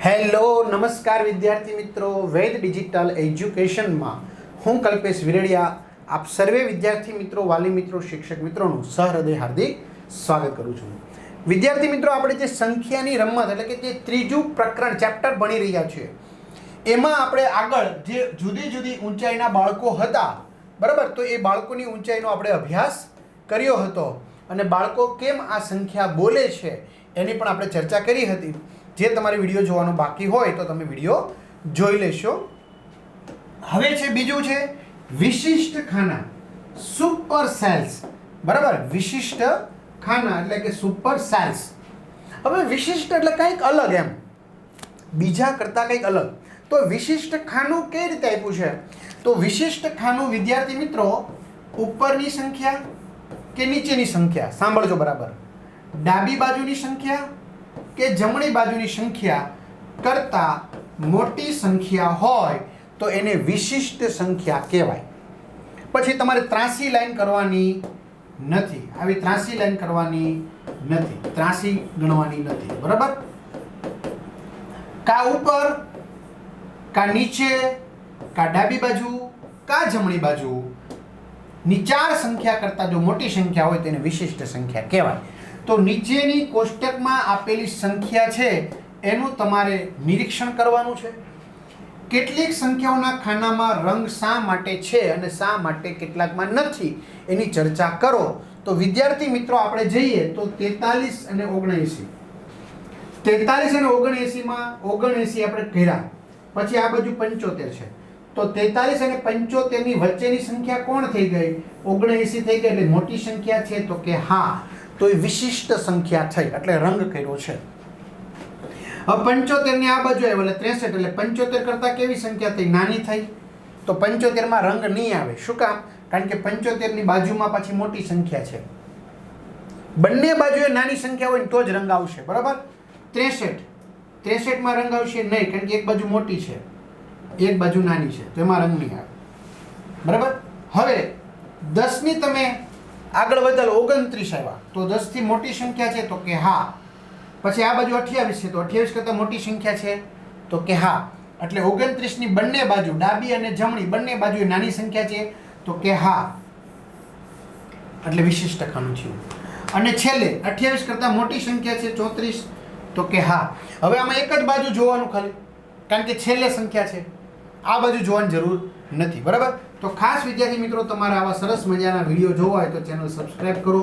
Hello નમસ્કાર વિદ્યાર્થી મિત્રો, વેદ ડિજિટલ એજ્યુકેશનમાં હું કલ્પેશ વિરડિયા આપ સર્વે વિદ્યાર્થી મિત્રો, વાલી મિત્રો, શિક્ષક મિત્રોનું સહૃદય હાર્દિક સ્વાગત કરું છું. વિદ્યાર્થી મિત્રો, આપણે જે સંખ્યાની રમત એટલે કે જે ત્રીજું પ્રકરણ ચેપ્ટર ભણી રહ્યા છીએ એમાં આપણે આગળ જે જુદી જુદી ઊંચાઈના બાળકો હતા, બરાબર, તો એ બાળકોની ઊંચાઈનો આપણે અભ્યાસ કર્યો હતો અને બાળકો કેમ આ સંખ્યા બોલે છે એની પણ આપણે ચર્ચા કરી હતી. જે તમારે વિડીયો જોવાનો બાકી હોય તો તમે વિડીયો જોઈ લેશો. હવે છે બીજું છે વિશિષ્ટ ખાના, સુપર સેલ્સ, બરાબર, વિશિષ્ટ ખાના એટલે કે સુપર સેલ્સ. હવે વિશિષ્ટ એટલે કંઈક અલગ, એમ બીજા કરતાં કંઈક અલગ. તો વિશિષ્ટ ખાનું કઈ રીતે આપ્યું છે? તો વિશિષ્ટ ખાનું વિદ્યાર્થી મિત્રો ઉપરની સંખ્યા કે નીચેની સંખ્યા, સાંભળજો બરાબર, ડાબી બાજુની સંખ્યા કે જમણી બાજુની સંખ્યા કરતાં મોટી સંખ્યા હોય તો એને વિશિષ્ટ સંખ્યા કહેવાય. પછી તમારે ત્રાસી લાઈન કરવાની નથી, આવી ત્રાસી લાઈન કરવાની નથી, ત્રાસી ગણવાની નથી, બરાબર. કા ઉપર કા નીચે કા ડાબી બાજુ કા જમણી બાજુ ની ચાર સંખ્યા કરતાં જો મોટી સંખ્યા હોય તેને વિશિષ્ટ સંખ્યા કહેવાય. તો નીચેની કોષ્ટકમાં આપેલી સંખ્યા છે એનું તમારે નિરીક્ષણ કરવાનું છે. કેટલીક સંખ્યાઓના ખાનામાં રંગ શા માટે છે અને શા માટે કેટલાકમાં નથી એની ચર્ચા કરો. તો વિદ્યાર્થી મિત્રો આપણે જઈએ તો 43 અને 79. 43 અને 79માં 79 આપણે કર્યા, પછી આ બાજુ 75 છે. તો 43 અને 75 ની વચ્ચેની સંખ્યા કોણ થઈ ગઈ? 79 થઈ ગઈ. એટલે મોટી સંખ્યા છે તો કે હા, તો એ વિશિષ્ટ સંખ્યા થઈ, એટલે રંગ કર્યો છે. હવે 75 ની આ બાજુ આવ્યો એટલે 63, એટલે 75 કરતાં કેવી સંખ્યા થઈ? નાની થઈ. તો 75 માં રંગ નહીં આવે. શું કામ? કારણ કે 75 ની બાજુમાં પાછી મોટી સંખ્યા છે. બંને બાજુએ નાની સંખ્યા હોય ને તો જ રંગ આવશે, બરાબર. 63 માં રંગ આવશે નહીં, કારણ કે એક બાજુ મોટી છે એક બાજુ નાની છે, તો એમાં રંગ નહીં આવે, બરાબર. હવે 10 ની તમે આગળ વધેલ 29 આવ્યા, તો 10 થી મોટી સંખ્યા છે તો કે હા. પછી આ બાજુ 28 છે, તો 28 કરતાં મોટી સંખ્યા છે તો કે હા. એટલે 29 ની બંને બાજુ, ડાબી અને જમણી બંને બાજુ નાની સંખ્યા છે તો કે હા, એટલે વિશિષ્ટ ખાનું થયું. અને છેલ્લે 28 કરતાં મોટી સંખ્યા છે 34 તો કે હા. હવે આમાં એક જ બાજુ જોવાનું ખાલી, કારણ કે છેલ્લે સંખ્યા છે, આ બાજુ જોવાની જરૂર નથી, બરાબર. તો ખાસ વિદ્યાર્થી મિત્રો, તમારે આવા સરસ મજાના વિડીયો જોવા હોય તો ચેનલ સબસ્ક્રાઇબ કરો,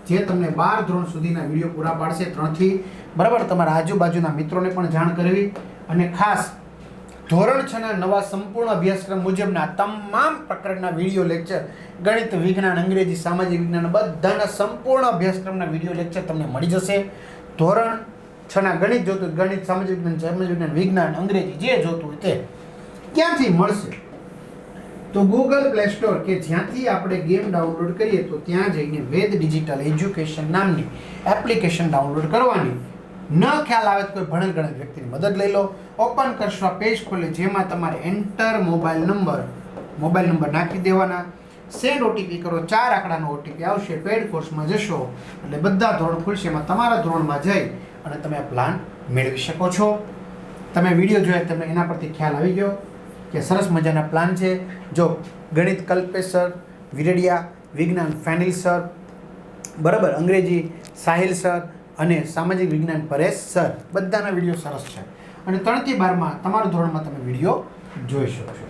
જે તમને 12 ધોરણ સુધીના વિડીયો પૂરા પાડશે 3 થી, બરાબર. તમારા આજુબાજુના મિત્રોને પણ જાણ કરવી. અને ખાસ ધોરણ 6 ના નવા સંપૂર્ણ અભ્યાસક્રમ મુજબના તમામ પ્રકારના વિડીયો લેક્ચર, ગણિત, વિજ્ઞાન, અંગ્રેજી, સામાજિક વિજ્ઞાન બધાના સંપૂર્ણ અભ્યાસક્રમના વિડીયો લેક્ચર તમને મળી જશે. ધોરણ 6 ના ગણિત જોતું, ગણિત, સામાજિક વિજ્ઞાન, વિજ્ઞાન, અંગ્રેજી જે જોતું હોય તે ક્યાંથી મળશે? તો ગૂગલ પ્લે સ્ટોર કે જ્યાંથી આપણે ગેમ ડાઉનલોડ કરીએ તો ત્યાં જઈને વેદ ડિજિટલ એજ્યુકેશન નામની એપ્લિકેશન ડાઉનલોડ કરવાની. ન ખ્યાલ આવે તો કોઈ ભણેલ ગણેલ વ્યક્તિની મદદ લઈ લો. ઓપન કરશો, આ પેજ ખોલે, જેમાં તમારે એન્ટર મોબાઈલ નંબર નાખી દેવાના. સેન્ડ ઓટીપી કરો, 4 આંકડાનો ઓટીપી આવશે. પેડ કોર્સમાં જશો એટલે બધા ધોરણ ખુલશે, એમાં તમારા ધોરણમાં જઈ અને તમે આ પ્લાન મેળવી શકો છો. તમે વિડીયો જોયા, તમને એના પરથી ખ્યાલ આવી ગયો કે સરસ મજાના પ્લાન છે. જો ગણિત કલ્પેશ સર વિરડિયા, વિજ્ઞાન ફેનિલ સર, બરાબર, અંગ્રેજી સાહિલ સર અને સામાજિક વિજ્ઞાન પરેશ સર, બધાના વિડીયો સરસ છે. અને 3 થી 12માં તમારા ધોરણમાં તમે વિડીયો જોઈ શકો છો.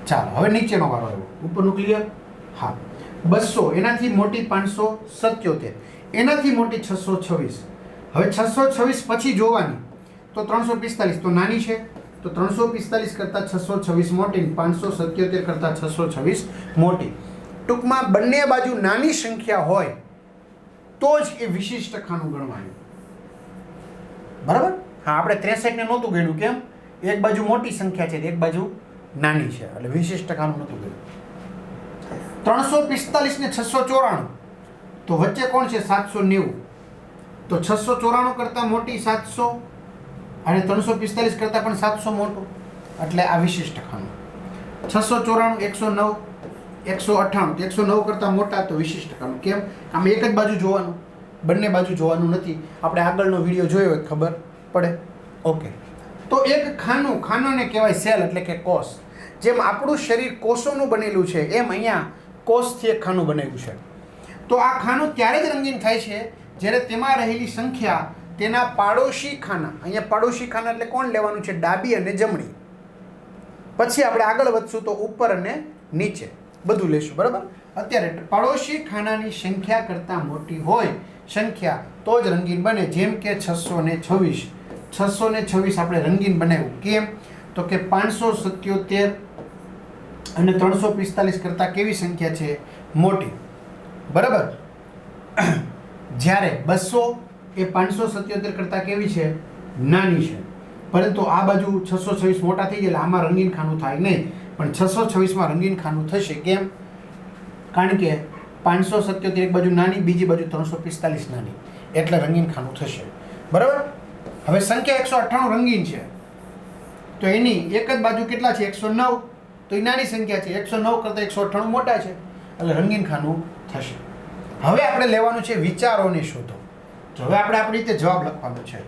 ચાલો હવે નીચેનો વારો આવ્યો. ઉપરનું ક્લિયર? હા. 200, એનાથી મોટી 577, એનાથી મોટી 626. હવે 626 પછી જોવાની તો 345, તો નાની છે, તો 345 કરતાં 626 મોટી, 577 કરતાં 626 મોટી. ટૂંકમાં બંને બાજુ નાની સંખ્યા હોય તો જ એ વિશિષ્ટ ખાનું ગણવાનું, બરાબર. હા, આપણે 63 ને નહોતું ગણ્યું, કેમ? એક બાજુ મોટી સંખ્યા છે, એક બાજુ નાની છે, એટલે વિશિષ્ટ ખાનું નહોતું ગણ્યું. 345 ને 694, તો વચ્ચે કોણ છે? 790. તો 694 કરતાં મોટી 700 અને 345 કરતાં પણ 700 મોટું, એટલે આ વિશિષ્ટ ખાનું. 694, 109, 198, 109 કરતાં મોટા તો વિશિષ્ટ ખાનું. કેમ? આમ એક જ બાજુ જોવાનું, બંને બાજુ જોવાનું નથી. આપણે આગળનો વિડીયો જોયો હોય ખબર પડે. ઓકે, તો એક ખાનોને કહેવાય સેલ એટલે કે કોષ. જેમ આપણું શરીર કોષોનું બનેલું છે એમ અહીંયા કોષથી એક ખાનું બનેલું છે. તો આ ખાનું ત્યારે જ રંગીન થાય છે જ્યારે તેમાં રહેલી સંખ્યા તેના પાડોશી ખાના, અહીંયા પાડોશી ખાના એટલે કોણ લેવાનું છે? ડાબી અને જમણી. પછી આપણે આગળ વધશું તો ઉપર અને નીચે બધું લેશું, બરાબર. અત્યારે પાડોશી ખાનાની સંખ્યા કરતાં મોટી હોય સંખ્યા તો જ રંગીન બને. જેમ કે 626. 626 આપણે રંગીન બનાવ્યું. કેમ? તો કે 577 અને 345 કરતાં કેવી સંખ્યા છે? મોટી, બરાબર. જ્યારે 200 એ 577 કરતાં કેવી છે? નાની છે. પરંતુ આ બાજુ 626 મોટા થઈ ગયા એટલે આમાં રંગીન ખાનું થાય નહીં, પણ 626માં રંગીન ખાનું થશે. કેમ? કારણ કે 577 એક બાજુ નાની, બીજી બાજુ 345 નાની, એટલે રંગીન ખાનું થશે, બરાબર. હવે સંખ્યા 198 રંગીન છે તો એની એક જ બાજુ કેટલા છે? 109. તો એ નાની સંખ્યા છે. 109 કરતાં 198 મોટા છે એટલે રંગીન ખાનું થશે. હવે આપણે લેવાનું છે વિચારોને શોધો. તો હવે આપણે આપણી રીતે જવાબ લખવાનો છે.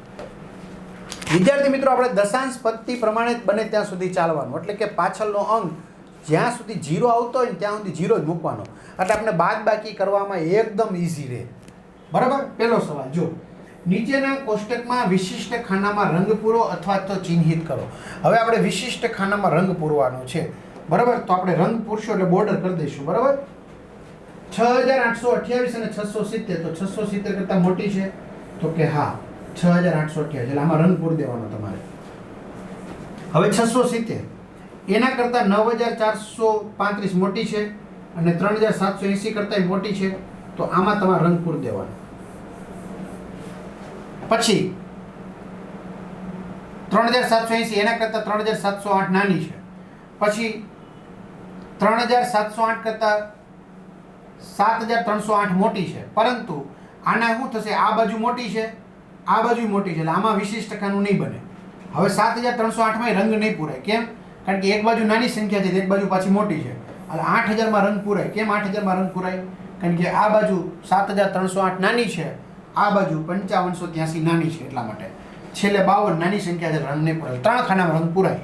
વિદ્યાર્થી મિત્રો, આપણે દશાંશ પદ્ધતિ પ્રમાણે બને ત્યાં સુધી ચાલવાનું, એટલે કે પાછળનો અંક જ્યાં સુધી 0 આવતો હોય ને ત્યાં સુધી 0 જ મૂકવાનો, એટલે આપણે બાદબાકી કરવામાં એકદમ ઈઝી રહે, બરાબર. પહેલો સવાલ જો, નીચેના કોષ્ટકમાં વિશિષ્ટ ખાનામાં રંગ પૂરો અથવા તો ચિહ્નિત કરો. હવે આપણે વિશિષ્ટ ખાનામાં રંગ પૂરવાનો છે, બરાબર. તો આપણે રંગ પૂરશું એટલે બોર્ડર કરી દઈશું, બરાબર. 6828 અને 670, તો 670 કરતાં મોટી છે તો કે હા 6828, એટલે આમાં રંગ પૂરી દેવાનો તમારે. હવે 670 એના કરતાં 9435 મોટી છે અને 3780 કરતાં મોટી છે, તો આમાં તમારે રંગ પૂરી દેવાનો. પછી 3780 એના કરતાં 3708 નાની છે. પછી 3708 કરતાં 7308 મોટી છે, પરંતુ આના શું થશે? આ બાજુ મોટી છે, આ બાજુ મોટી છે, એટલે આમાં વિશિષ્ટ ખાનું નહીં બને. હવે 7308માં રંગ નહીં પૂરાય. કેમ? કારણ કે એક બાજુ નાની સંખ્યા છે, એક બાજુ પાછી મોટી છે, એટલે 8000માં રંગ પૂરાય. કેમ 8000માં રંગ પૂરાય? કારણ કે આ બાજુ 7308 નાની છે, આ બાજુ 5583 નાની છે, એટલા માટે. છેલ્લે 52 નાની સંખ્યા છે, રંગ નહીં પૂરાય. 3 ખાનામાં રંગ પૂરાય.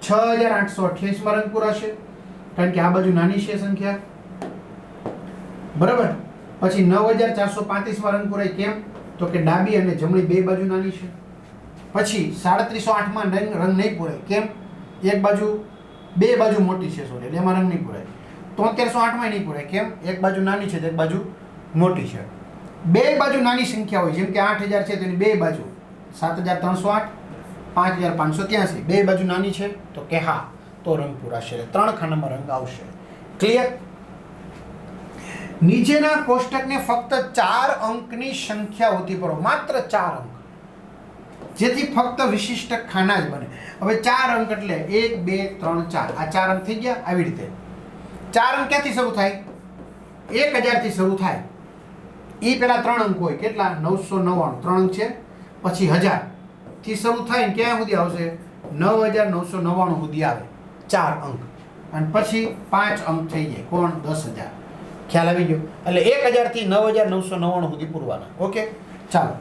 6828માં રંગ પૂરાશે કારણ કે આ બાજુ નાની છે સંખ્યા, બરાબર. પછી 9435માં રંગ પૂરાય. કેમ? તો કે ડાબી અને જમણી બે બાજુ નાની છે. પછી 3708માં રંગ નહીં પૂરાય. કેમ? એક બાજુ બે બાજુ મોટી છે, સોરી, એટલે એમાં રંગ નહીં પૂરાય. 7308માં નહીં પૂરાય. કેમ? એક બાજુ નાની છે, એક બાજુ મોટી છે. બે બાજુ નાની સંખ્યા હોય, જેમ કે 8000 છે તેની બે બાજુ 7308, 5583, બે બાજુ નાની છે તો કે હા, તો રંગ પૂરાશે. 3 ખાનામાં રંગ આવશે. ક્લિયર? નીચેના કોષ્ટકને ફક્ત 4 અંકની સંખ્યાઓથી ભરો, માત્ર 4 અંક, જેથી ફક્ત વિશિષ્ટ ખાના જ બને. હવે 4 અંક એટલે 1 2 3 4, આ 4 અંક થઈ ગયા. આવી રીતે 4 અંક ક્યાંથી શરૂ થાય? 1000 થી શરૂ થાય. એ પેલા 3 અંક હોય, કેટલા? 999, 3 અંક છે. પછી 1000 થી શરૂ થાય ને ક્યાં સુધી આવશે? 9999 સુધી આવે, 4 અંક. અને પછી 5 અંક થઈ જાય, કોણ? 10000. ખ્યાલ આવી ગયો? એટલે 1000 થી 9999 સુધી પૂરવાના. ઓકે, ચાલો.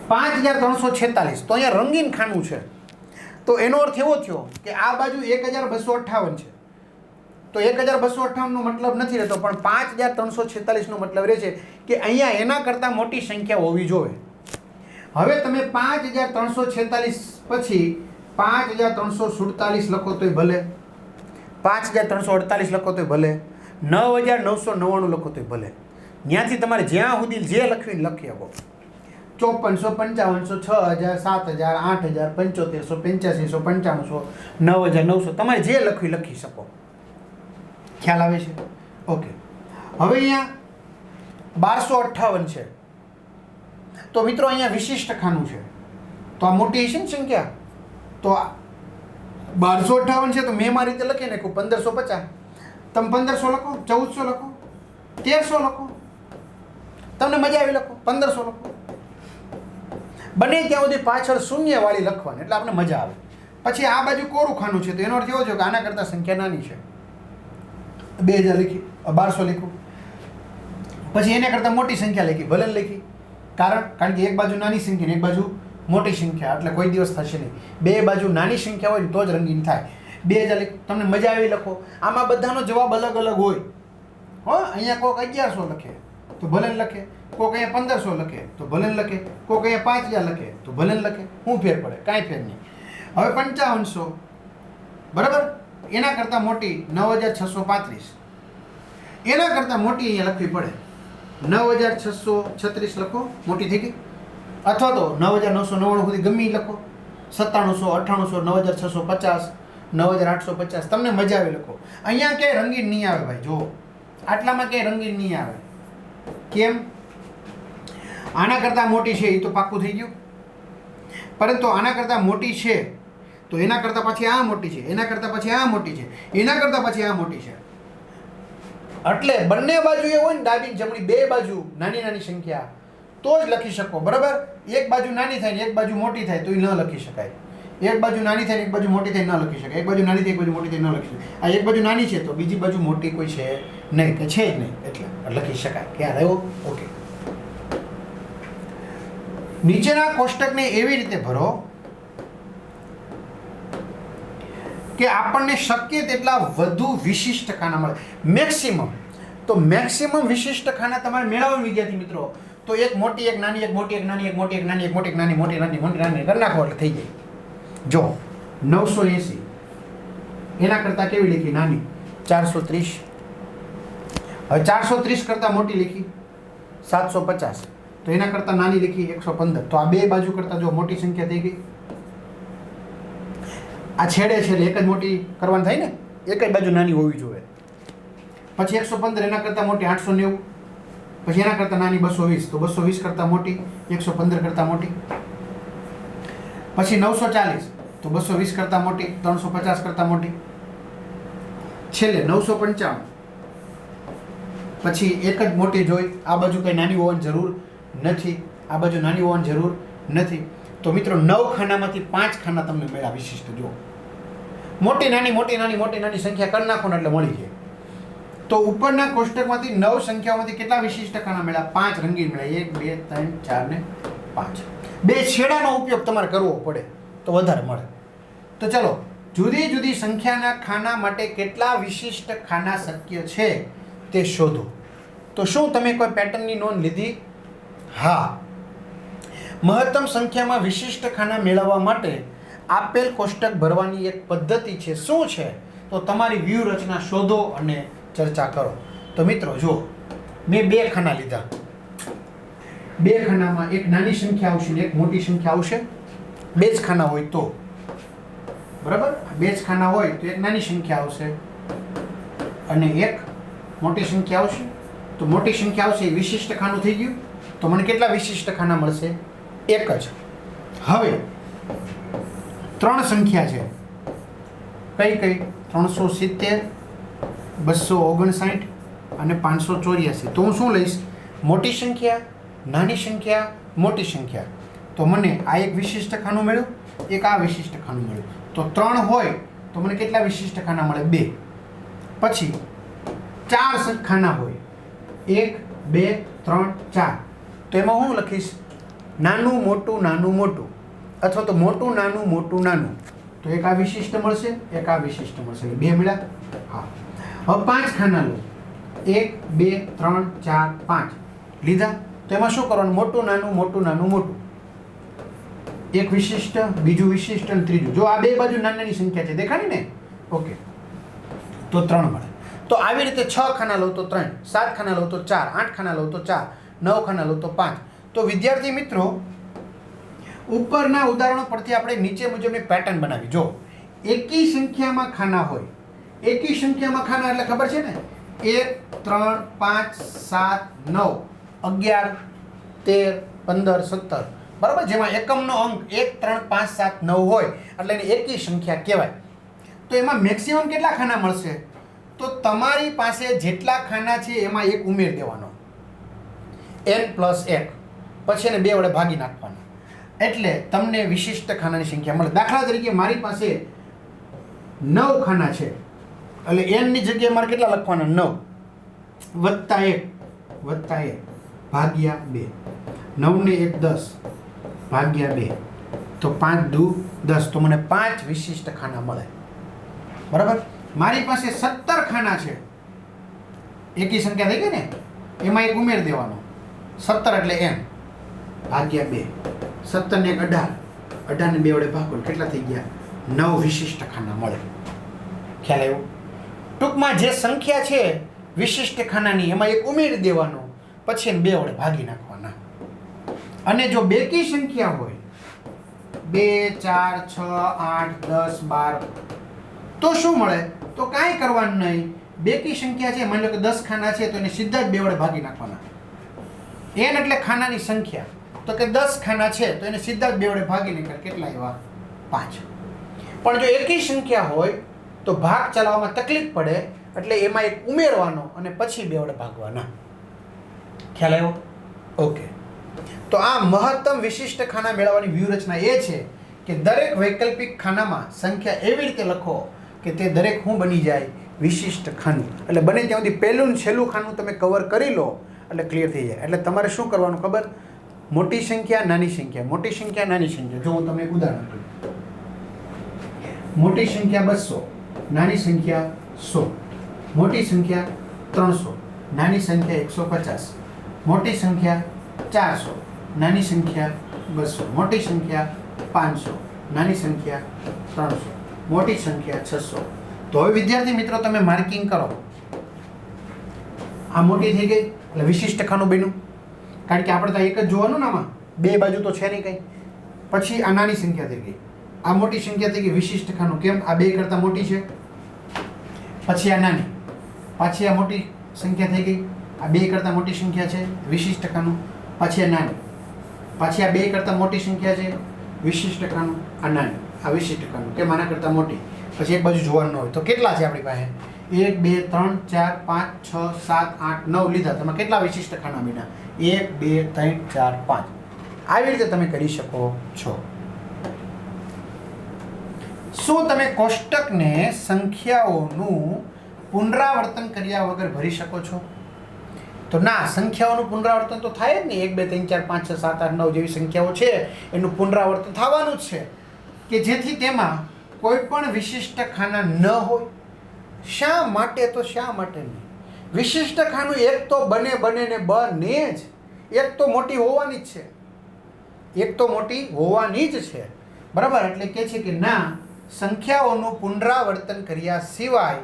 5346, તો અહીંયા રંગીન ખાનું છે. તો એનો અર્થ એવો થયો કે આ બાજુ 1258 છે, તો 1258 નો મતલબ નથી રહેતો, પણ 5346 નો મતલબ રહે છે કે અહીંયા એના કરતાં મોટી સંખ્યા હોવી જોઈએ. હવે તમે 5346 પછી 5347 લખો તોય ભલે, 5348 લખો તોય ભલે, 9999 લખો તોય ભલે. ત્યાંથી તમારે જ્યાં સુધી જે લખવીને લખી શકો. 5400, 5500, 6000, 7000, 7500, 8500, 9500, 9900, તમારે જે લખવી લખી શકો. ખ્યાલ આવે છે? ઓકે. હવે અહીંયા 1258 છે, તો મિત્રો અહીંયા વિશિષ્ટ ખાનું છે, તો આ મોટી છે ને સંખ્યા, તો 1258 છે, તો મેં મારી રીતે લખી નાખ્યું 1550. તમે 1500 લખો, 1400 લખો, 1300 લખો, તમને મજા આવી લખો, 1500 લખો. બને ત્યાં સુધી પાછળ શૂન્યવાળી લખવાની, એટલે આપણે મજા આવે. પછી આ બાજુ કોરું ખાનું છે, તો એનો અર્થ એવો છે કે આના કરતાં સંખ્યા નાની છે. 2000 લખી, 1200 લખ્યું. પછી એના કરતાં મોટી સંખ્યા લખી, ભલે લખી. કારણ કે એક બાજુ નાની સંખ્યા ને એક બાજુ મોટી સંખ્યા એટલે કોઈ દિવસ થશે નહીં. બે બાજુ નાની સંખ્યા હોય ને તો જ રંગીન થાય. 2000 તમને મજા આવી લખો. આમાં બધાનો જવાબ અલગ અલગ હોય. હો, અહીંયા કોક 1100 લખે તો ભલે લખે, કોક અહીંયા 1500 લખે તો ભલે લખે, કોક અહીંયા 5000 લખે તો ભલે લખે. શું ફેર પડે? કાંઈ ફેર નહીં. હવે 5500 બરાબર, એના કરતાં મોટી 9635, એના કરતાં મોટી અહીંયા લખવી પડે. 9636 લખો, મોટી થઈ ગઈ. અથવા તો 9999 સુધી ગમે એ લખો. 9700, 9800, 9650, 9850, તમને મજા આવે લખો. અહીંયા ક્યાંય રંગીન નહીં આવે ભાઈ. જો આટલામાં ક્યાંય રંગીન નહીં આવે. કેમ? આના કરતાં મોટી છે એ તો પાક્કું થઈ ગયું, પરંતુ આના કરતાં મોટી છે તો એના કરતાં પછી આ મોટી છે, એના કરતાં પછી આ મોટી છે, એના કરતાં પછી આ મોટી છે. એટલે બંને બાજુ એ હોય ને, ડાબી જમણી બે બાજુ નાની નાની સંખ્યા તો જ લખી શકો. બરાબર, એક બાજુ નાની થાય ને એક બાજુ મોટી થાય તો એ ન લખી શકાય. એક બાજુ નાની થાય ને એક બાજુ મોટી થાય ન લખી શકાય. એક બાજુ નાની થાય એક બાજુ મોટી થાય ન લખી શકાય. આ એક બાજુ નાની છે તો બીજી બાજુ મોટી કોઈ છે નહીં, કે છે જ નહીં, એટલે લખી શકાય. ક્યાં રહ્યો? ઓકે. નીચેના કોષ્ટકને એવી રીતે ભરો કે આપણને શક્ય તેટલા વધુ વિશિષ્ટ ખાના મળે. મેક્સિમમ. તો મેક્સિમમ વિશિષ્ટ ખાના તમારે મેળવવા વિદ્યાર્થી મિત્રો, તો એક મોટી, એક નાની, એક મોટી, એક નાની, એક મોટી, એક નાની, એક મોટી, એક નાની, મોટી, નાની, મોટી, નાની કરી નાખો એટલે થઈ જાય. જો 980 એના કરતાં કેવી લીખી? નાની. 430. હવે 430 કરતાં મોટી લીખી 750, તો એના કરતાં નાની લીખી 115. તો આ બે બાજુ કરતાં જો મોટી સંખ્યા થઈ ગઈ. આ છેડે છે એટલે એક જ મોટી કરવાની થાય ને, એક જ બાજુ નાની હોવી જોઈએ. પછી 115 એના કરતાં મોટી 890, પછી એના કરતાં નાની 220, તો 220 કરતાં મોટી 115 કરતાં મોટી. પછી 940 તો 220 કરતાં મોટી, 350 કરતાં મોટી. છેલ્લે 955, પછી એક જ મોટી જોઈ. આ બાજુ કંઈ નાની હોવાની જરૂર નથી, આ બાજુ નાની હોવાની જરૂર નથી. તો મિત્રો 9 ખાનામાંથી 5 ખાના તમને મળ્યા વિશિષ્ટ. જો મોટી નાની મોટી નાની મોટી નાની સંખ્યા કરી નાખો ને એટલે મળી જાય. તો ઉપરના કોષ્ટકમાંથી 9 સંખ્યાઓમાંથી કેટલા વિશિષ્ટ ખાના મળ્યા? 5 રંગીન મળ્યા. 1 2 3 4 ને 5. બે છેડાનો ઉપયોગ તમારે કરવો પડે તો વધારે મળે. તો ચલો, જુદી જુદી સંખ્યાના ખાના માટે કેટલા વિશિષ્ટ ખાના શક્ય છે તે શોધો. તો શું તમે કોઈ પેટર્નની નોંધ લીધી? હા. મહત્તમ સંખ્યામાં વિશિષ્ટ ખાના મેળવવા માટે આપેલ કોષ્ટક ભરવાની એક પદ્ધતિ છે. શું છે? તો તમારી વ્યૂહરચના શોધો અને ચર્ચા કરો. તો મિત્રો જો, મેં 2 ખાના લીધા. 2 ખાનામાં એક નાની સંખ્યા આવશે ને એક મોટી સંખ્યા આવશે. 2 જ ખાના હોય તો બરાબર, 2 જ ખાના હોય તો એક નાની સંખ્યા આવશે અને એક મોટી સંખ્યા આવશે. તો મોટી સંખ્યા આવશે એ વિશિષ્ટ ખાનું થઈ ગયું. તો મને કેટલા વિશિષ્ટ ખાના મળશે? એક જ. હવે 3 સંખ્યા છે. કઈ કઈ? 370, 259 અને 584. તો હું શું લઈશ? મોટી સંખ્યા, નાની સંખ્યા, મોટી સંખ્યા. તો મને આ એક વિશિષ્ટ ખાનું મળ્યું, એક આ વિશિષ્ટ ખાનું મળ્યું. તો 3 હોય તો મને કેટલા વિશિષ્ટ ખાના મળે? 2. પછી 4 ખાના હોય, 1 2 3 4. તો એમાં હું લખીશ નાનું મોટું નાનું મોટું, અથવા તો મોટું નાનું મોટું નાનું. તો એક આ વિશિષ્ટ મળશે, એક આ વિશિષ્ટ મળશે. 2 મળ્યા. હા. હવે 5 ખાના લો. 1 2 3 4 5 લીધા. તો એમાં શું કરવાનું? મોટું નાનું મોટું નાનું મોટું. એક વિશિષ્ટ, બીજું વિશિષ્ટ અને ત્રીજું. જો આ બે બાજુ નાની નાની સંખ્યા છે, દેખાડી ને? ઓકે. તો 3 મળે. તો આવી રીતે 6 ખાના લો તો 3, 7 ખાના લો તો 4, 8 ખાના લો તો 4, 9 ખાના લો તો 5. તો વિદ્યાર્થી મિત્રો, ઉપરના ઉદાહરણો પરથી આપણે નીચે મુજબની પેટર્ન બનાવી. જો એકી સંખ્યામાં ખાના હોય, એકી સંખ્યામાં ખાના એટલે ખબર છે ને? 1 3 5 7 9 11 13 15 17, બરાબર? જેમાં એકમનો અંક 1 3 5 7 9 હોય એટલે એને એકી સંખ્યા કહેવાય. તો એમાં મેક્સિમમ કેટલા ખાના મળશે? તો તમારી પાસે જેટલા ખાના છે એમાં એક ઉમેર દેવાનો, n+1, પછી એને 2 વડે ભાગી નાખવાના, એટલે તમને વિશિષ્ટ ખાનાની સંખ્યા મળે. દાખલા તરીકે મારી પાસે 9 ખાના છે, એટલે n ની જગ્યાએ મારે કેટલા લખવાના? 9 + 1 ભાગ્યા 2. 9 ને 1 10 ભાગ્યા 2. તો 5 દુ 10, તો મને 5 વિશિષ્ટ ખાના મળે. બરાબર. મારી પાસે 17 ખાના છે, એકી સંખ્યા થઈ ગઈ ને, એમાં એક ઉમેર દેવાનો. 17 એટલે n ભાગ્યા 2. 17 ને 18, 18 ને 2 વડે ભાગો કેટલા થઈ ગયા? 9 વિશિષ્ટ ખાના મળે. ખ્યાલ આવ્યો? ટૂંકમાં જે સંખ્યા છે વિશિષ્ટ ખાનાની, એમાં એક ઉમેરી દેવાનો, પછી એને 2 વડે ભાગી નાખવાના. અને જો બેકી સંખ્યા હોય 2, 4, 6, 8, 10, 12, તો શું મળે? તો કાંઈ કરવાનું નહીં. બેકી સંખ્યા છે, માની લો કે 10 ખાના છે, તો એને સીધા જ 2 વડે ભાગી નાખવાના. n એટલે ખાનાની સંખ્યા, તો કે 10 ખાના છે તો એને સીધા જ 2 વડે ભાગી નાખે. કેટલા આવ્યા? 5. પણ જો એકી સંખ્યા હોય તો ભાગ ચલાવવામાં તકલીફ પડે, એટલે એમાં એક ઉમેરવાનો અને પછી 2 વડે ભાગવાના. ખ્યાલ આવ્યો? ઓકે. તો આ મહત્તમ વિશિષ્ટ ખાના મેળવવાની વ્યૂહરચના એ છે કે દરેક વૈકલ્પિક ખાનામાં સંખ્યા એવી રીતે લખો કે તે દરેક શું બની જાય? વિશિષ્ટ ખાનું. એટલે બને ત્યાં સુધી પહેલું ને છેલ્લું ખાનું તમે કવર કરી લો એટલે ક્લિયર થઈ જાય. એટલે તમારે શું કરવાનું ખબર? મોટી સંખ્યા, નાની સંખ્યા, મોટી સંખ્યા, નાની સંખ્યા. જો હું તમને એક ઉદાહરણ આપું. મોટી સંખ્યા 200, નાની સંખ્યા 100, મોટી સંખ્યા 300, નાની સંખ્યા 150, મોટી સંખ્યા 400, નાની સંખ્યા 200, મોટી સંખ્યા 500, નાની સંખ્યા 300, મોટી સંખ્યા 600. તો હવે વિદ્યાર્થી મિત્રો તમે માર્કિંગ કરો. આ મોટી થઈ ગઈ એટલે વિશિષ્ટ ખાનું બન્યું, કારણ કે આપણે તો એક જ જોવાનું ને, આમાં બે બાજુ તો છે નહીં કંઈ. પછી આ નાની સંખ્યા થઈ ગઈ, આ મોટી સંખ્યા થઈ ગઈ, વિશિષ્ટ ખાનું. કેમ? આ 2 કરતાં મોટી છે. પછી આ નાની, પાછી આ મોટી સંખ્યા થઈ ગઈ, આ 2 કરતાં મોટી સંખ્યા છે, વિશિષ્ટ ખાનું. પછી આ નાની, પાછી આ 2 કરતાં મોટી સંખ્યા છે, વિશિષ્ટ ખાનું. આ નાની, આ વિશિષ્ટ ખાનું. કેમ? આના કરતાં મોટી. પછી એક બાજુ જોવાનું ન હોય તો કેટલા છે આપણી પાસે? 1, 2, 3, 4, 5, 6, 7, 8, 9 લીધા. તમે કેટલા વિશિષ્ટ ખાના બન્યા? 1, 2, 3, 4, 5. આવી રીતે તમે કરી શકો છો. શું તમે કોષ્ટકને સંખ્યાઓનું પુનરાવર્તન કર્યા વગર ભરી શકો છો? તો ના, સંખ્યાઓનું પુનરાવર્તન તો થાય જ નહીં. 1, 2, 3, 4, 5, 6, 7, 8, 9 જેવી સંખ્યાઓ છે એનું પુનરાવર્તન થવાનું જ છે, કે જેથી તેમાં કોઈ પણ વિશિષ્ટ ખાના ન હોય. શા માટે? તો શા માટે નહીં? વિશિષ્ટ ખાનું એક તો બને ને બને જ. એક તો મોટી હોવાની જ છે, એક તો મોટી હોવાની જ છે. બરાબર. એટલે કે છે કે ના, સંખ્યાઓનું પુનરાવર્તન કર્યા સિવાય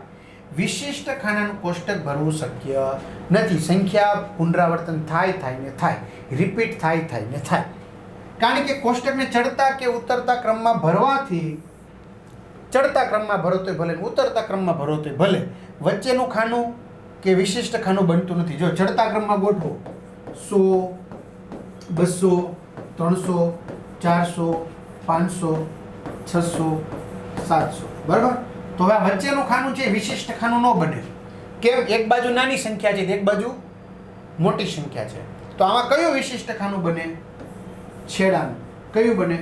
વિશિષ્ટ ખાનાનું કોષ્ટક ભરવું શક્ય નથી. સંખ્યા પુનરાવર્તન થાય ને થાય, રિપીટ થાય ને થાય. કારણ કે કોષ્ટકને ચડતા કે ઉતરતા ક્રમમાં ભરવાથી, ચડતા ક્રમમાં ભરો તોય ભલે, ઉતરતા ક્રમમાં ભરો તોય ભલે, વચ્ચેનું ખાનું કે વિશિષ્ટ ખાનું બનતું નથી. જો ચડતા ક્રમમાં ગોઠવો 100, 200, 300, 400, 500, 600, 700. બરાબર. તો હવે વચ્ચેનું ખાનું છે વિશિષ્ટ ખાનું ન બને. કેમ? એક બાજુ નાની સંખ્યા છે, એક બાજુ મોટી સંખ્યા છે. તો આમાં કયું વિશિષ્ટ ખાનું બને? છેડાનું. કયું બને?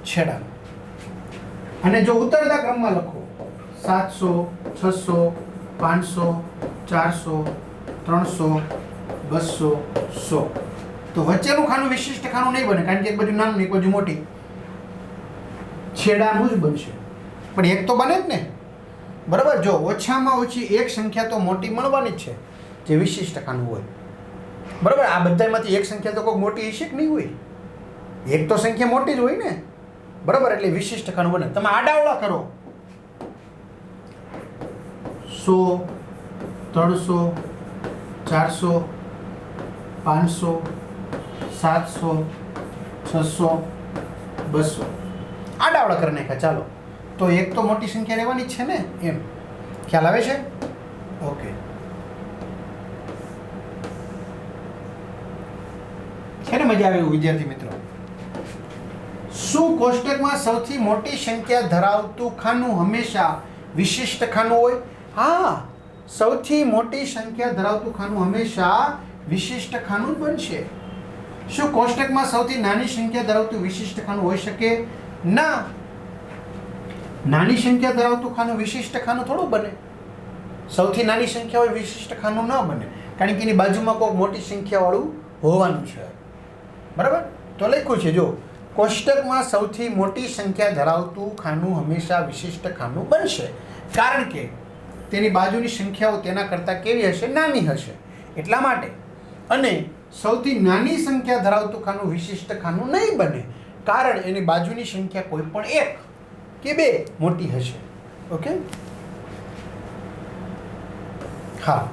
છેડાનું. અને જો ઉતરતા ક્રમમાં લખો 700, 600, 500, 400, 300, 200, 100, તો વચ્ચેનું ખાનું વિશિષ્ટ ખાનું નહીં બને, કારણ કે એક બાજુ નાનું એક બાજુ મોટી. છેડાનું જ બનશે. પણ એક તો બને જ ને. બરાબર. જો ઓછામાં ઓછી એક સંખ્યા તો મોટી મળવાની જ છે, જે વિશિષ્ટ ખાનું હોય. બરાબર. આ બધામાંથી એક સંખ્યા તો કોઈ મોટી હશે કે નહીં હોય? એક તો સંખ્યા મોટી જ હોય ને. બરાબર. એટલે વિશિષ્ટ ખાનું બને. તમે આડાવડા કરો 100, 300, 400, 500, 700, 600, 200 આડાવડા કરી નાખ્યા. ચાલો, તો એક તો મોટી સંખ્યા રહેવાની જ છે ને. એમ ખ્યાલ આવે છે? ઓકે. છે ને મજા આવે એવું વિદ્યાર્થી મિત્રો? શું કોષ્ટકમાં સૌથી મોટી સંખ્યા ધરાવતું ખાનું હંમેશા વિશિષ્ટ ખાનું હોય? હા, સૌથી મોટી સંખ્યા ધરાવતું ખાનું હંમેશા વિશિષ્ટ ખાનું જ બનશે. શું કોષ્ટકમાં સૌથી નાની સંખ્યા ધરાવતું વિશિષ્ટ ખાનું હોઈ શકે? ના, નાની સંખ્યા ધરાવતું ખાનું વિશિષ્ટ ખાનું થોડું બને. સૌથી નાની સંખ્યા હોય વિશિષ્ટ ખાનું ન બને, કારણ કે એની બાજુમાં કોઈ મોટી સંખ્યા વાળું હોવાનું છે. બરાબર. તો લખ્યું છે જો કોષ્ટકમાં સૌથી મોટી સંખ્યા ધરાવતું ખાનું હંમેશા વિશિષ્ટ ખાનું બનશે, કારણ કે તેની બાજુની સંખ્યાઓ તેના કરતાં કેવી હશે? નાની હશે. એટલા માટે. અને સૌથી નાની સંખ્યા ધરાવતું ખાનું વિશિષ્ટ ખાનું નહીં બને, કારણ એની બાજુની સંખ્યા કોઈ પણ એક કે બે મોટી હશે. ઓકે, હા.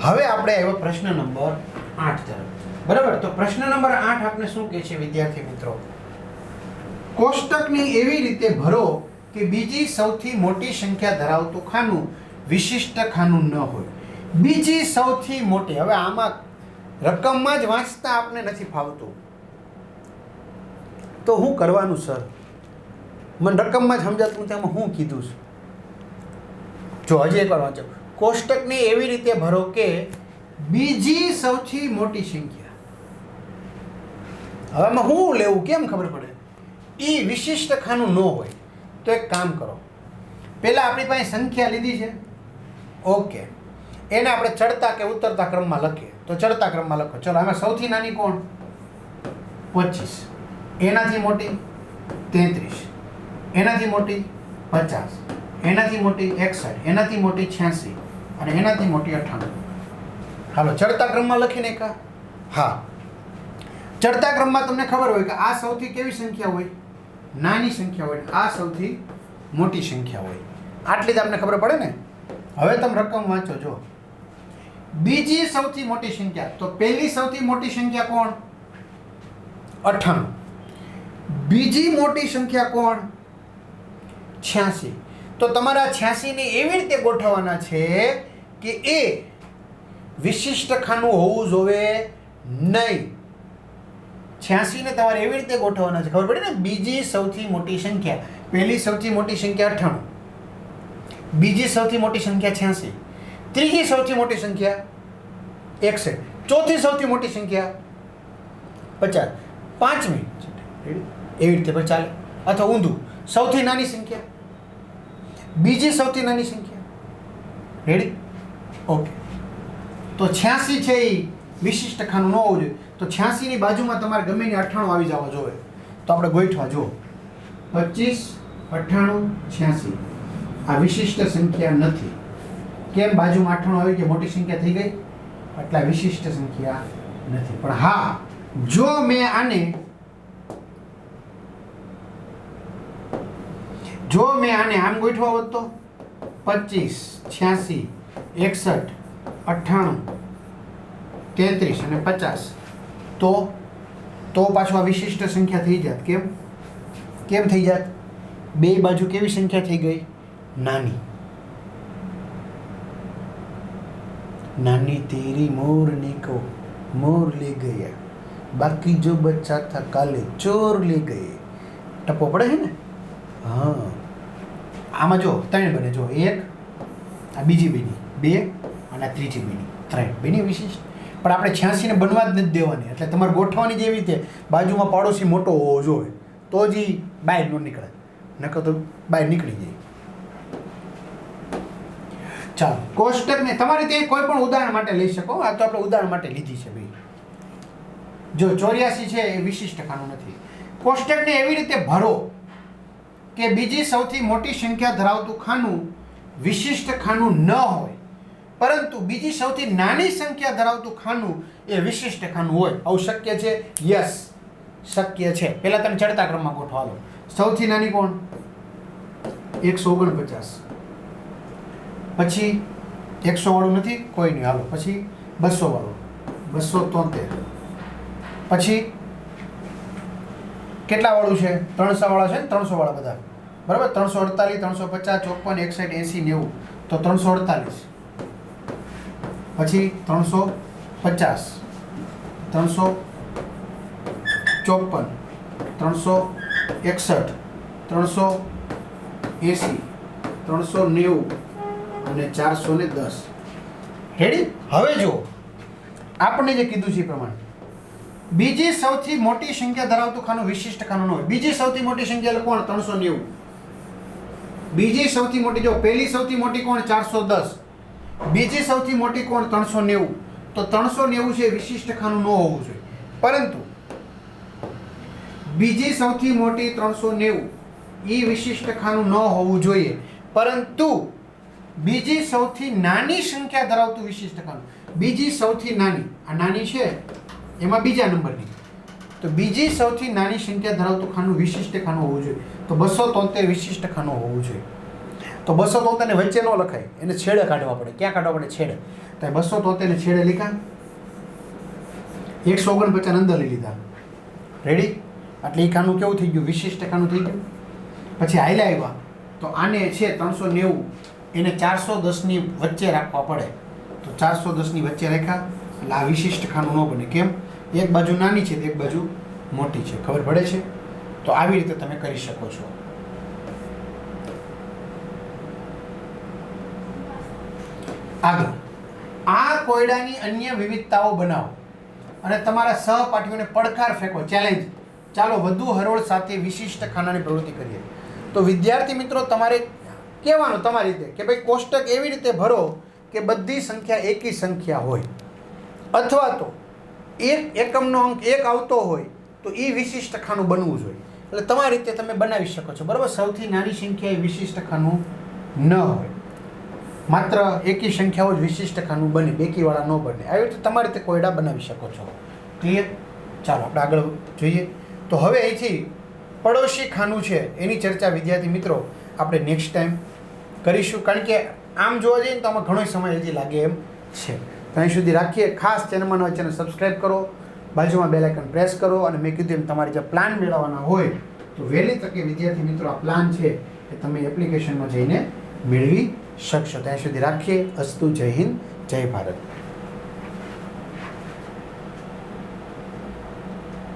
હવે આપણે આવ્યો પ્રશ્ન નંબર 8 તરફ. બરાબર, તો પ્રશ્ન નંબર 8 આપણે શું કહે છે વિદ્યાર્થી મિત્રો? કોષ્ટકને એવી રીતે ભરો કે બીજી સૌથી મોટી સંખ્યા ધરાવતું ખાનું વિશિષ્ટ ખાનું ન હોય. બીજી સૌથી મોટી, હવે આમાં રકમમાં જ વાંચતા આપણે નથી ફાવતું, તો શું કરવાનું સર? મને રકમમાં જ સમજાતું નથી, આમાં હું કીધું છે. જો હજી એકવાર વાંચો. કોષ્ટકને એવી રીતે ભરો કે બીજી સૌથી મોટી સંખ્યા. હવે આમાં શું લેવું કેમ ખબર પડે? એ વિશિષ્ટ ખાનું ન હોય તો એક કામ કરો. પહેલાં આપણી પાસે સંખ્યા લીધી છે, ઓકે, એને આપણે ચડતા કે ઉતરતા ક્રમમાં લખીએ. તો ચડતા ક્રમમાં લખો. ચલો, આમાં સૌથી નાની કોણ? 25. એનાથી મોટી 33. એનાથી મોટી 50. એનાથી મોટી 61. એનાથી મોટી 86. અને એનાથી મોટી 98. હાલો, ચડતા ક્રમમાં લખીને કા. હા, ચડતા ક્રમમાં તમને ખબર હોય કે આ સૌથી કેવી સંખ્યા હોય? નાની સંખ્યા હોય. આ સૌથી મોટી સંખ્યા હોય. આટલી જ આપણને ખબર પડે ને. હવે તમે રકમ વાંચો. જો બીજી સૌથી મોટી સંખ્યા, તો પહેલી સૌથી મોટી સંખ્યા કોણ? 98. બીજી મોટી સંખ્યા કોણ? 86. તો તમારા 86 ને એવી રીતે ગોઠવવાના છે કે એ વિશિષ્ટ ખાનું હોવું જોઈએ નહીં. 86 ને તમારે એવી રીતે ગોઠવવાના છે, ખબર પડી ને? બીજી સૌથી મોટી સંખ્યા, પહેલી સૌથી મોટી સંખ્યા 98, બીજી સૌથી મોટી સંખ્યા 86, ત્રીજી સૌથી મોટી સંખ્યા 61, ચોથી સૌથી મોટી સંખ્યા 50, પાંચમી એવી રીતે પણ ચાલે. અથવા ઊંધું, સૌથી નાની સંખ્યા, બીજી સૌથી નાની સંખ્યા. રેડી? ઓકે. તો 86 છે એ વિશિષ્ટ ખાનું ન હોવું જોઈએ. તો 86 ની બાજુમાં તમારે ગમે ને 98 આવી જવા જોઈએ. તો આપણે ગોઠવા. જો 25, 98, 86 આ વિશિષ્ટ સંખ્યા નથી. કેમ? બાજુમાં 98 આવી ગઈ, મોટી સંખ્યા થઈ ગઈ, એટલે વિશિષ્ટ સંખ્યા નથી. પણ હા, જો મેં આને આમ ગોઠવા હોત તો 25, 86, 61, 98, 33 અને 50, તો પાછું આ વિશિષ્ટ સંખ્યા થઈ જાત. કેમ થઈ જાત? બે બાજુ કેવી સંખ્યા થઈ ગઈ? નાની. નાની તેરી મોરनी को मोर ले गया, बाकी जो बच्चा था काले चोर ले गए. ટપ્પો પડે છે ને? હા. આમાં જો ત્રણ બને. જો એક, આ બીજી બીની, બે, અને આ ત્રીજી બીની, ત્રણ. બેની વિશિષ્ટ. પણ આપણે 86 ને બનવા જ નથી દેવાની. એટલે તમારે ગોઠવાની જેવી રીતે બાજુમાં પાડોશી મોટો હોવો જોઈએ, તો જ બહાર ન નીકળે, નકર તો બહાર નીકળી જાય. ચાલો, કોષ્ટકને તમારે ત્યાં કોઈ પણ ઉદાહરણ માટે લઈ શકો. આ તો આપણે ઉદાહરણ માટે લીધી છે ભાઈ. જો 84 છે એ વિશિષ્ટ ખાનું નથી. કોષ્ટકને એવી રીતે ભરો કે બીજી સૌથી મોટી સંખ્યા ધરાવતું ખાનું વિશિષ્ટ ખાનું ન હોય, પરંતુ બીજી સૌથી નાની સંખ્યા ધરાવતું ખાનું એ વિશિષ્ટ ખાનું હોય. આવું શક્ય છે? યસ, શક્ય છે. પહેલા તમે ચડતા ક્રમમાં ગોઠવા લો. સૌથી નાની કોણ? 149. પછી 100 વાળું નથી, કોઈ નહીં. હાલો, પછી 200 વાળું, 273. પછી કેટલા વાળું છે? 300 વાળા છે ને? 300 વાળા બધા, બરાબર? 348, 350, 54, 61, 80, 90. તો 348. પછી 350, 354, 361, 380, 390 અને 410. રેડી? હવે જો આપણે જે કીધું છે એ પ્રમાણે બીજી સૌથી મોટી સંખ્યા ધરાવતું ખાનું વિશિષ્ટ ખાનું ન હોય. બીજી સૌથી મોટી સંખ્યા એટલે કોણ? 390. બીજી સૌથી મોટી, જો પહેલી સૌથી મોટી કોણ? 410. બીજી સૌથી મોટી કોણ? 390. તો 390 છે વિશિષ્ટ ખાનું ન હોવું જોઈએ. પરંતુ બીજી સૌથી મોટી 390 એ વિશિષ્ટ ખાનું ન હોવું જોઈએ, પરંતુ બીજી સૌથી નાની સંખ્યા ધરાવતું વિશિષ્ટ ખાનું, બીજી સૌથી નાની, આ નાની છે એમાં બીજા નંબરની, તો બીજી સૌથી નાની સંખ્યા ધરાવતું ખાનું વિશિષ્ટ ખાનું હોવું જોઈએ. તો 273 વિશિષ્ટ ખાનું હોવું જોઈએ. તો 273 ને વચ્ચે ન લખાય, એને છેડે કાઢવા પડે. ક્યાં કાઢવા પડે? છેડે. તો 273 ને છેડે લીધા, 149 અંદર લઈ લીધા. રેડી? એટલે એ ખાનું કેવું થઈ ગયું? વિશિષ્ટ ખાનું થઈ ગયું. પછી હાઈલા આવ્યા તો આને છે 390, એને 410 ની વચ્ચે રાખવા પડે. તો 410 ની વચ્ચે રાખ્યા એટલે આ વિશિષ્ટ ખાનું ન બને. કેમ? એક બાજુ નાની છે તો એક બાજુ મોટી છે. ખબર પડે છે? તો આવી રીતે તમે કરી શકો છો. આગળ, આ કોયડાની અન્ય વિવિધતાઓ બનાવો અને તમારા સહપાઠીઓને પડકાર ફેંકો. ચેલેન્જ. ચાલો વધુ હરોળ સાથે વિશિષ્ટ ખાનાની પ્રવૃત્તિ કરીએ. તો વિદ્યાર્થી મિત્રો, તમારે કહેવાનું તમારી રીતે કે ભાઈ કોષ્ટક એવી રીતે ભરો કે બધી સંખ્યા એકી સંખ્યા હોય, અથવા તો એક એકમનો અંક 1 આવતો હોય તો એ વિશિષ્ટ ખાનું બનવું જોઈએ. એટલે તમારી રીતે તમે બનાવી શકો છો. બરાબર? સૌથી નાની સંખ્યા એ વિશિષ્ટ ખાનું ન હોય, માત્ર એકી સંખ્યાઓ જ વિશિષ્ટ ખાનું બને, બેકીવાળા ન બને. આવી રીતે તમારી રીતે કોયડા બનાવી શકો છો. ક્લિયર? ચાલો આપણે આગળ જોઈએ. તો હવે અહીંથી પડોશી ખાનું છે એની ચર્ચા વિદ્યાર્થી મિત્રો આપણે નેક્સ્ટ ટાઈમ કરીશું, કારણ કે આમ જોવા જઈએ ને તો આમાં ઘણો સમય હજી લાગે એમ છે. ત્યાં સુધી રાખીએ. ખાસ ચેનલમાં નવા ચેનલ સબસ્ક્રાઈબ કરો, બાજુમાં બેલ આઇકન પ્રેસ કરો, અને મેં કીધું એમ તમારે જે પ્લાન મેળવવાના હોય તો વહેલી તકે વિદ્યાર્થી મિત્રો આ પ્લાન છે એ તમે એપ્લિકેશનમાં જઈને મેળવી શકશો. ત્યાં સુધી રાખીએ. અસ્તુ. જય હિન્દ, જય ભારત.